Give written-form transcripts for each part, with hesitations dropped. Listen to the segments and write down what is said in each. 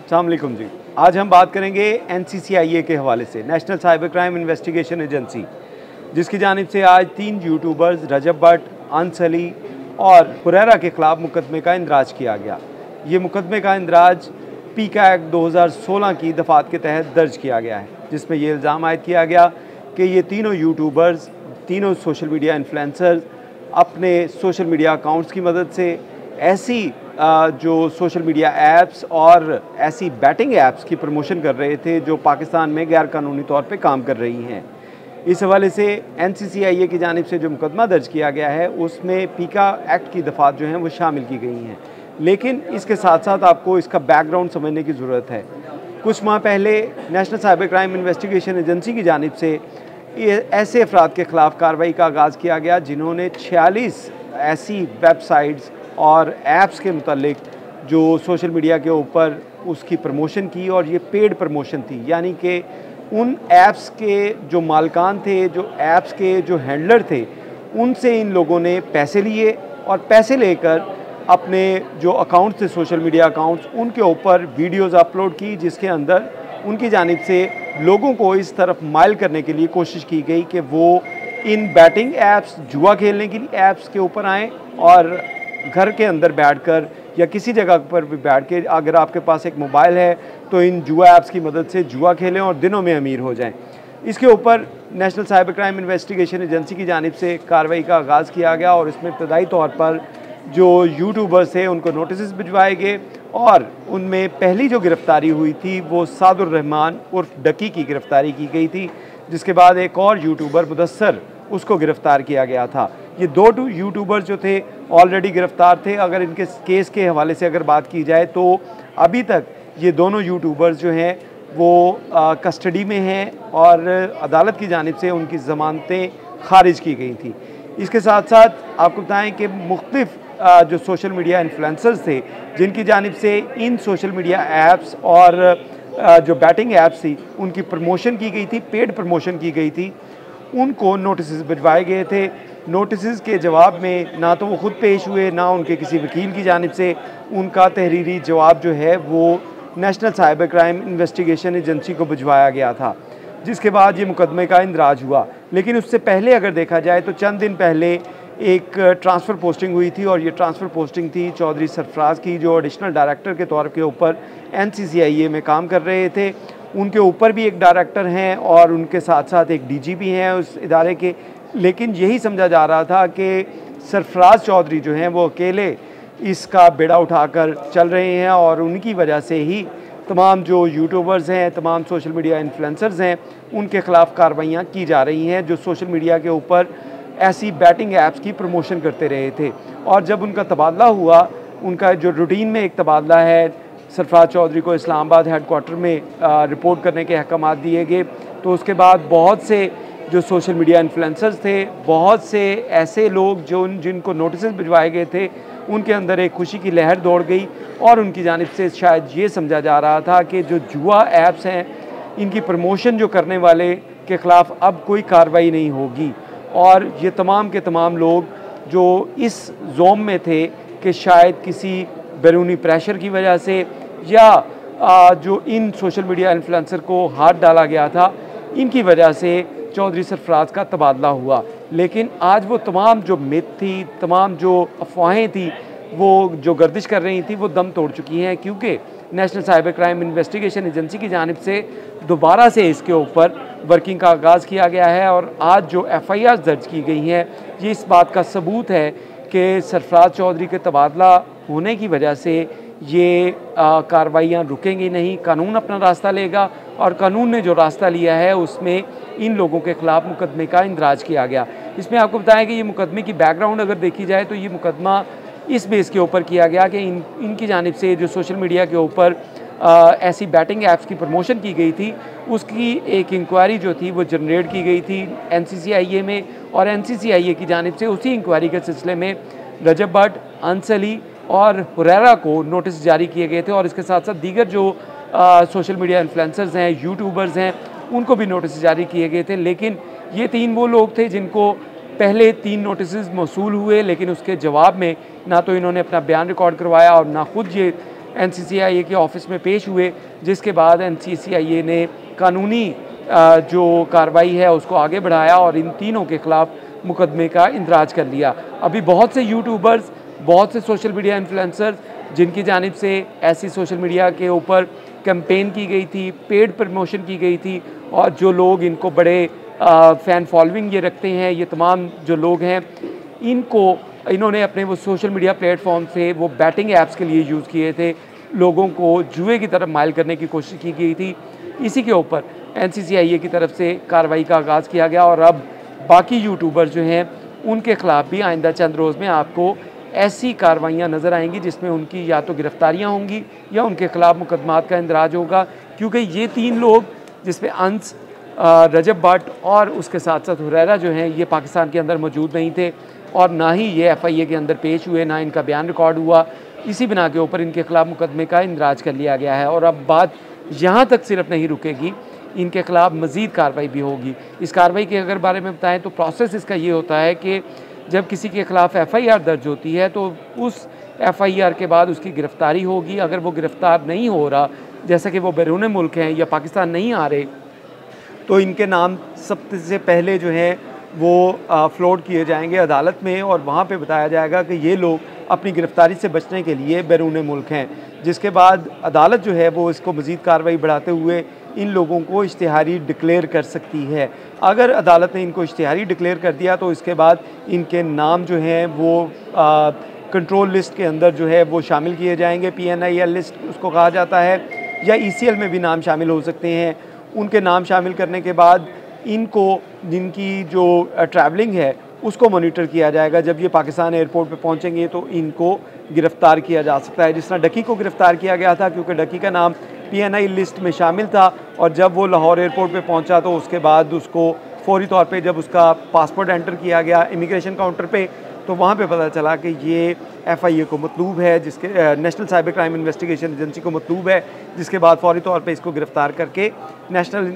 अस्सलाम वालेकुम जी। आज हम बात करेंगे NCCIA के हवाले से, national cyber crime investigation agency, जिसकी जानिब से आज 3 यूट्यूबर्स रजब भट्ट, अंसली और हुरैरा के ख़िलाफ़ मुकदमे का इंदराज किया गया। ये मुकदमे का इंदराज पीका एक्ट 2016 की दफ़ात के तहत दर्ज किया गया है, जिसमें ये इल्ज़ाम आयद किया गया कि ये तीनों यूट्यूबर्स, तीनों सोशल मीडिया इन्फ्लुएंसर्स अपने सोशल मीडिया अकाउंट्स की मदद से ऐसी जो सोशल मीडिया ऐप्स और ऐसी बैटिंग ऐप्स की प्रमोशन कर रहे थे जो पाकिस्तान में गैर कानूनी तौर पे काम कर रही हैं। इस हवाले से NCCIA की जानिब से जो मुकदमा दर्ज किया गया है उसमें पीका एक्ट की दफ़ात जो हैं वो शामिल की गई हैं, लेकिन इसके साथ साथ आपको इसका बैकग्राउंड समझने की ज़रूरत है। कुछ माह पहले national cyber crime investigation agency की जानिब से ऐसे अफराद के ख़िलाफ़ कार्रवाई का आगाज़ किया गया जिन्होंने 46 ऐसी वेबसाइट्स और ऐप्स के मुतालिक जो सोशल मीडिया के ऊपर उसकी प्रमोशन की, और ये पेड प्रमोशन थी, यानी कि उन ऐप्स के जो मालकान थे, जो ऐप्स के जो हैंडलर थे, उनसे इन लोगों ने पैसे लिए और पैसे लेकर अपने जो अकाउंट्स थे, सोशल मीडिया अकाउंट्स, उनके ऊपर वीडियोज़ अपलोड की, जिसके अंदर उनकी जानिब से लोगों को इस तरफ माइल करने के लिए कोशिश की गई कि वो इन बैटिंग ऐप्स, जुआ खेलने के लिए ऐप्स के ऊपर आएँ और घर के अंदर बैठकर या किसी जगह पर भी बैठ के, अगर आपके पास एक मोबाइल है तो इन जुआ ऐप्स की मदद से जुआ खेलें और दिनों में अमीर हो जाएं। इसके ऊपर national cyber crime investigation agency की जानिब से कार्रवाई का आगाज़ किया गया और इसमें इब्तदाई तौर पर जो यूट्यूबर्स थे उनको नोटिस भिजवाए गए और उनमें पहली जो गिरफ़्तारी हुई थी वो सादुर रहमान उर्फ डकी की गिरफ़्तारी की गई थी, जिसके बाद एक और यूट्यूबर मुदस्सर उसको गिरफ़्तार किया गया था। ये 2 यूट्यूबर्स जो थे ऑलरेडी गिरफ़्तार थे। अगर इनके केस के हवाले से अगर बात की जाए तो अभी तक ये दोनों यूट्यूबर्स जो हैं वो कस्टडी में हैं और अदालत की जानिब से उनकी ज़मानतें खारिज की गई थी। इसके साथ साथ आपको बताएं कि मुख्तलिफ जो सोशल मीडिया इन्फ्लुएंसर्स थे जिनकी जानिब से इन सोशल मीडिया ऐप्स और जो बैटिंग ऐप्स थी उनकी प्रमोशन की गई थी, पेड प्रमोशन की गई थी, उनको नोटिस भिजवाए गए थे। नोटिस के जवाब में ना तो वो ख़ुद पेश हुए, ना उनके किसी वकील की जानिब से उनका तहरीरी जवाब जो है वो national cyber crime investigation agency को भिजवाया गया था, जिसके बाद ये मुकदमे का इंदराज हुआ। लेकिन उससे पहले अगर देखा जाए तो चंद दिन पहले एक ट्रांसफ़र पोस्टिंग हुई थी और ये ट्रांसफ़र पोस्टिंग थी चौधरी सरफराज की, जो एडिशनल डायरेक्टर के तौर के ऊपर NCCIA में काम कर रहे थे। उनके ऊपर भी एक डायरेक्टर हैं और उनके साथ साथ एक DG भी हैं उस इदारे के। लेकिन यही समझा जा रहा था कि सरफराज चौधरी जो हैं वो अकेले इसका बेड़ा उठाकर चल रहे हैं और उनकी वजह से ही तमाम जो यूट्यूबर्स हैं, तमाम सोशल मीडिया इन्फ्लुएंसर्स हैं, उनके ख़िलाफ़ कार्रवाइयाँ की जा रही हैं जो सोशल मीडिया के ऊपर ऐसी बैटिंग ऐप्स की प्रमोशन करते रहे थे। और जब उनका तबादला हुआ, उनका जो रूटीन में एक तबादला है, सरफराज चौधरी को इस्लामाबाद हेडक्वार्टर में रिपोर्ट करने के अहकाम दिए गए, तो उसके बाद बहुत से जो सोशल मीडिया इन्फ्लुएंसर्स थे, बहुत से ऐसे लोग जिनको नोटिस भिजवाए गए थे, उनके अंदर एक खुशी की लहर दौड़ गई और उनकी जानिब से शायद ये समझा जा रहा था कि जो जुआ ऐप्स हैं इनकी प्रमोशन जो करने वाले के ख़िलाफ़ अब कोई कार्रवाई नहीं होगी। और ये तमाम के तमाम लोग जो इस जोम में थे कि शायद किसी बैरूनी प्रेशर की वजह से या जो इन सोशल मीडिया इन्फ्लुएंसर को हाथ डाला गया था, इनकी वजह से चौधरी सरफराज का तबादला हुआ। लेकिन आज वो तमाम जो मिथ थी, तमाम जो अफवाहें थी, वो जो गर्दिश कर रही थी, वो दम तोड़ चुकी हैं, क्योंकि national cyber crime investigation agency की जानिब से दोबारा से इसके ऊपर वर्किंग का आगाज़ किया गया है और आज जो FIR दर्ज की गई हैं ये इस बात का सबूत है कि सरफराज चौधरी के तबादला होने की वजह से ये कार्रवाइयाँ रुकेंगी नहीं, कानून अपना रास्ता लेगा और कानून ने जो रास्ता लिया है उसमें इन लोगों के ख़िलाफ़ मुकदमे का इंदराज किया गया। इसमें आपको बताएं कि ये मुकदमे की बैकग्राउंड अगर देखी जाए तो ये मुकदमा इस बेस के ऊपर किया गया कि इनकी जानिब से जो सोशल मीडिया के ऊपर ऐसी बैटिंग ऐप्स की प्रमोशन की गई थी, उसकी एक इंक्वायरी जो थी वो जनरेट की गई थी NCCIA में, और NCCIA की जानिब से उसी इंक्वायरी के सिलसिले में रजब भट्ट, अंसली और हुरैरा को नोटिस जारी किए गए थे और इसके साथ साथ दीगर जो सोशल मीडिया इन्फ्लुएंसर्स हैं, यूट्यूबर्स हैं, उनको भी नोटिस जारी किए गए थे। लेकिन ये 3 वो लोग थे जिनको पहले 3 नोटिस मौसूल हुए, लेकिन उसके जवाब में ना तो इन्होंने अपना बयान रिकॉर्ड करवाया और ना खुद ये NCCIA के ऑफिस में पेश हुए, जिसके बाद NCCIA ने कानूनी जो कार्रवाई है उसको आगे बढ़ाया और इन तीनों के खिलाफ मुकदमे का इंदराज कर लिया। अभी बहुत से यूट्यूबर्स, बहुत से सोशल मीडिया इन्फ्लुएंसर्स जिनकी जानिब से ऐसी सोशल मीडिया के ऊपर कैंपेन की गई थी, पेड प्रमोशन की गई थी, और जो लोग इनको बड़े फ़ैन फॉलोइंग ये रखते हैं, ये तमाम जो लोग हैं, इन्होंने अपने वो सोशल मीडिया प्लेटफॉर्म से वो बैटिंग ऐप्स के लिए यूज़ किए थे, लोगों को जुए की तरफ माइल करने की कोशिश की गई थी। इसी के ऊपर NCCIA की तरफ से कार्रवाई का आगाज़ किया गया और अब बाकी यूट्यूबर जो हैं उनके ख़िलाफ़ भी आइंदा चंद रोज़ में आपको ऐसी कार्रवाइयाँ नज़र आएंगी जिसमें उनकी या तो गिरफ्तारियाँ होंगी या उनके ख़िलाफ़ मुकदमात का इंदराज होगा, क्योंकि ये तीन लोग जिसमें अंस, रजब भट्ट और उसके साथ साथ हुरैरा जो हैं ये पाकिस्तान के अंदर मौजूद नहीं थे और ना ही ये FIA के अंदर पेश हुए, ना इनका बयान रिकॉर्ड हुआ। इसी बिना के ऊपर इनके ख़िलाफ़ मुकदमे का इंदराज कर लिया गया है और अब बात यहाँ तक सिर्फ नहीं रुकेगी, इनके ख़िलाफ़ मज़ीद कार्रवाई भी होगी। इस कार्रवाई के अगर बारे में बताएं तो प्रोसेस इसका ये होता है कि जब किसी के ख़िलाफ़ FIR दर्ज होती है तो उस FIR के बाद उसकी गिरफ़्तारी होगी। अगर वो गिरफ़्तार नहीं हो रहा, जैसा कि वो बैरून मुल्क हैं या पाकिस्तान नहीं आ रहे, तो इनके नाम सबसे पहले जो है वो फ्लोट किए जाएंगे अदालत में और वहाँ पे बताया जाएगा कि ये लोग अपनी गिरफ़्तारी से बचने के लिए बैरून मुल्क हैं, जिसके बाद अदालत जो है वो इसको मज़ीद कार्रवाई बढ़ाते हुए इन लोगों को इश्तिहारी डिक्लेयर कर सकती है। अगर अदालत ने इनको इश्तिहारी डिक्लेयर कर दिया तो इसके बाद इनके नाम जो हैं वो कंट्रोल लिस्ट के अंदर जो है वो शामिल किए जाएंगे। PNIL लिस्ट उसको कहा जाता है, या ECL में भी नाम शामिल हो सकते हैं। उनके नाम शामिल करने के बाद इनको जिनकी जो ट्रैवलिंग है उसको मॉनिटर किया जाएगा। जब ये पाकिस्तान एयरपोर्ट पे पहुंचेंगे तो इनको गिरफ़्तार किया जा सकता है, जिस तरह डकी को गिरफ़्तार किया गया था क्योंकि डकी का नाम PNI लिस्ट में शामिल था और जब वो लाहौर एयरपोर्ट पे पहुंचा तो उसके बाद उसको फौरी तौर पे जब उसका पासपोर्ट एंटर किया गया इमिग्रेशन काउंटर पे, तो वहाँ पे पता चला कि ये FIA को मतलूब है, जिसके national cyber crime investigation agency को मतलूब है, जिसके बाद फौरी तौर पे इसको गिरफ़्तार करके नेशनल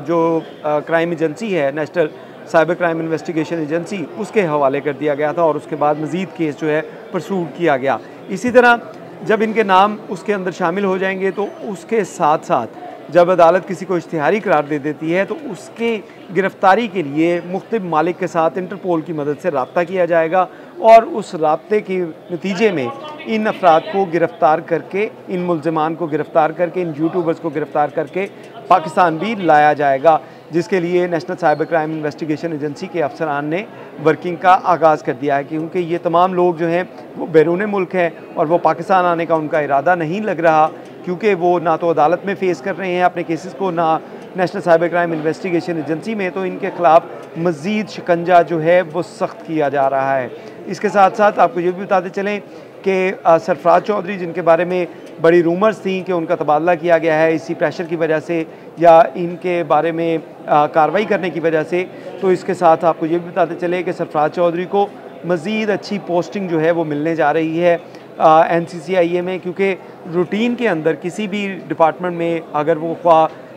जो क्राइम एजेंसी है, national cyber crime investigation agency, उसके हवाले कर दिया गया था और उसके बाद मज़ीद केस जो है परसूड किया गया। इसी तरह जब इनके नाम उसके अंदर शामिल हो जाएंगे तो उसके साथ साथ जब अदालत किसी को इश्तिहारी करार दे देती है तो उसके गिरफ़्तारी के लिए मुख्तलिफ मालिक के साथ इंटरपोल की मदद से रब्ता किया जाएगा और उस रब्ते के नतीजे में इन अफराद को गिरफ़्तार करके, इन मुल्ज़िमान को गिरफ़्तार करके, इन यूट्यूबर्स को गिरफ़्तार करके पाकिस्तान भी लाया जाएगा, जिसके लिए national cyber crime investigation agency के अफसरान ने वर्किंग का आगाज़ कर दिया है। क्योंकि ये तमाम लोग जो हैं वो बैरून मुल्क हैं और वो पाकिस्तान आने का उनका इरादा नहीं लग रहा, क्योंकि वो ना तो अदालत में फ़ेस कर रहे हैं अपने केसेस को, ना national cyber crime investigation agency में, तो इनके ख़िलाफ़ मज़ीद शिकंजा जो है वो सख्त किया जा रहा है। इसके साथ साथ आपको ये भी बताते चलें कि सरफराज चौधरी, जिनके बारे में बड़ी रूमर्स थी कि उनका तबादला किया गया है इसी प्रेशर की वजह से या इनके बारे में कार्रवाई करने की वजह से, तो इसके साथ आपको ये भी बताते चले कि सरफराज चौधरी को मज़ीद अच्छी पोस्टिंग जो है वो मिलने जा रही है NCCIA में, क्योंकि रूटीन के अंदर किसी भी डिपार्टमेंट में, अगर वो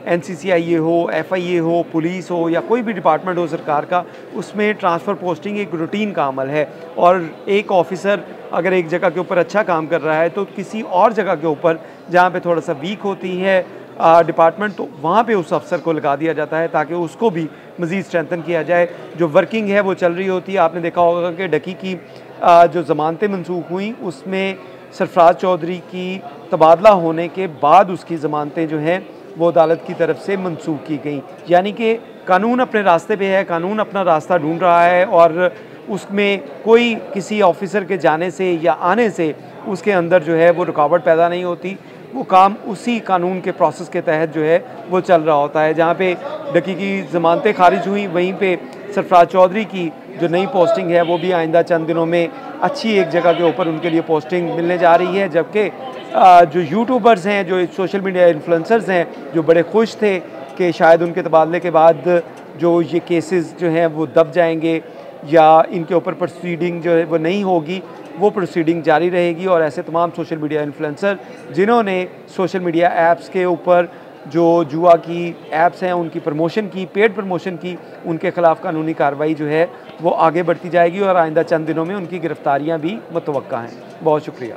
NCCIA हो, FIA हो, पुलिस हो या कोई भी डिपार्टमेंट हो सरकार का, उसमें ट्रांसफ़र पोस्टिंग एक रूटीन का अमल है और एक ऑफिसर अगर एक जगह के ऊपर अच्छा काम कर रहा है तो किसी और जगह के ऊपर जहाँ पे थोड़ा सा वीक होती है डिपार्टमेंट, तो वहाँ पे उस अफसर को लगा दिया जाता है ताकि उसको भी मज़ीद स्ट्रेंथन किया जाए। जो वर्किंग है वो चल रही होती है। आपने देखा होगा कि डकी की जो ज़मानतें मनसूख हुई उसमें सरफराज चौधरी की तबादला होने के बाद उसकी ज़मानतें जो हैं वो अदालत की तरफ से मनसूख की गई, यानी कि कानून अपने रास्ते पे है, कानून अपना रास्ता ढूंढ रहा है और उसमें कोई किसी ऑफिसर के जाने से या आने से उसके अंदर जो है वो रुकावट पैदा नहीं होती। वो काम उसी कानून के प्रोसेस के तहत जो है वो चल रहा होता है। जहाँ पे डकी की ज़मानतें खारिज हुई, वहीं पे सरफराज चौधरी की जो नई पोस्टिंग है वो भी आइंदा चंद दिनों में अच्छी एक जगह के ऊपर उनके लिए पोस्टिंग मिलने जा रही है। जबकि जो यूट्यूबर्स हैं, जो सोशल मीडिया इन्फ्लुएंसर्स हैं, जो बड़े खुश थे कि शायद उनके तबादले के बाद जो ये केसेस जो हैं वो दब जाएंगे या इनके ऊपर प्रोसीडिंग जो है वो नहीं होगी, वो प्रोसीडिंग जारी रहेगी। और ऐसे तमाम सोशल मीडिया इन्फ्लुएंसर जिन्होंने सोशल मीडिया ऐप्स के ऊपर जो जुआ की ऐप्स हैं उनकी प्रमोशन की, पेड प्रमोशन की, उनके ख़िलाफ़ कानूनी कार्रवाई जो है वो आगे बढ़ती जाएगी और आइंदा चंद दिनों में उनकी गिरफ़्तारियाँ भी मुतवक्का हैं। बहुत शुक्रिया।